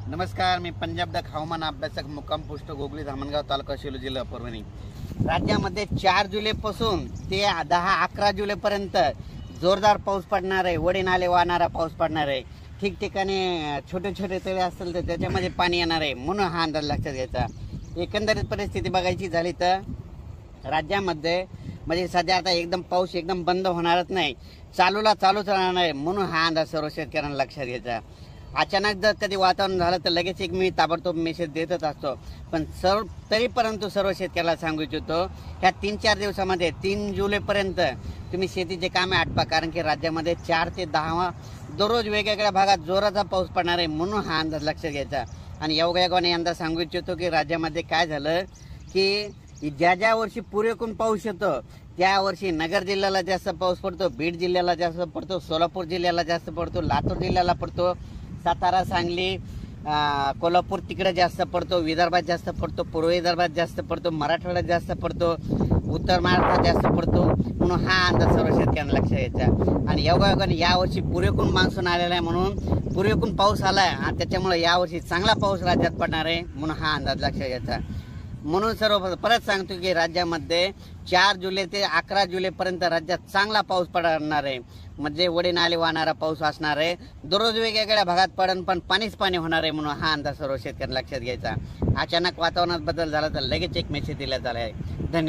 नमस्कार, मी पंजाब द हवामान अभ्यासक मुक्काम पोस्ट गोगली धामणगाव तालुका सेलू जिल्हा परभणी। राज्यामध्ये 4 जुलैपासून ते 10-11 जुलैपर्यंत जोरदार पाऊस पडणार आहे। वडे नाले वाहणारा पाऊस पडणार आहे। ठिकठिकाणी छोटे छोटे तळे असतील तर त्याच्यामध्ये पाणी येणार आहे, म्हणून हा अंदाज लक्षात घ्यायचा। एकंदरीत परिस्थिती बघायची झाली तर राज्यामध्ये म्हणजे सध्या आता एकदम पाऊस एकदम बंद होणारच नाही, चालूच राहणार आहे, म्हणून हा अंदाज सर्व शेतकऱ्यांना लक्षात घ्यायचा। अचानक जर कधी वातावरण झालं तर लगेच एक मी ताबडतोब मेसेज देतच असतो, पण तरी परंतु सर्व शेतकऱ्याला सांगू इच्छितो ह्या 3-4 दिवसामध्ये 3 जुलैपर्यंत तुम्ही शेतीचे कामे आटपा, कारण की राज्यामध्ये 4 ते 10 दररोज वेगवेगळ्या भागात जोराचा पाऊस पडणार आहे, म्हणून हा अंदाज लक्षात घ्यायचा। आणि योगायोगाने यंदा सांगू इच्छितो की राज्यामध्ये काय झालं की ज्या वर्षी पुरेपूर पाऊस येतो त्या वर्षी नगर जिल्ह्याला जास्त पाऊस पडतो, बीड जिल्ह्याला जास्त पडतो, सोलापूर जिल्ह्याला जास्त पडतो, लातूर जिल्ह्याला पडतो, सातारा, सांगली, कोल्हापूर तिकडे जास्त पडतो, विदर्भात जास्त पडतो, पूर्व विदर्भात जास्त पडतो, मराठवाड्यात जास्त पडतो, उत्तर महाराष्ट्रात जास्त पडतो, म्हणून हा अंदाज सर्व शेतकऱ्यांना लक्षात घ्यायचा। आणि योगायोगाने यावर्षी पुरेपूर मान्सून आलेला आहे, म्हणून पुरेपूर पाऊस आला आहे आणि त्याच्यामुळे यावर्षी चांगला पाऊस राज्यात पडणार आहे, म्हणून हा अंदाज लक्षात घ्यायचा। म्हणून सर्व परत सांगतो की राज्यामध्ये 4 जुलै ते 11 जुलैपर्यंत राज्यात चांगला पाऊस पडणार आहे, म्हणजे वडे नाले वाहणारा पाऊस असणार आहे। दररोज वेगवेगळ्या भागात पडन पण पाणीच पाणी होणार आहे, म्हणून हा अंदाज सर्व शेतकऱ्यांना लक्षात घ्यायचा। अचानक वातावरणात बदल झाला तर लगेच एक मेसेज दिला झाला आहे। धन्यवाद।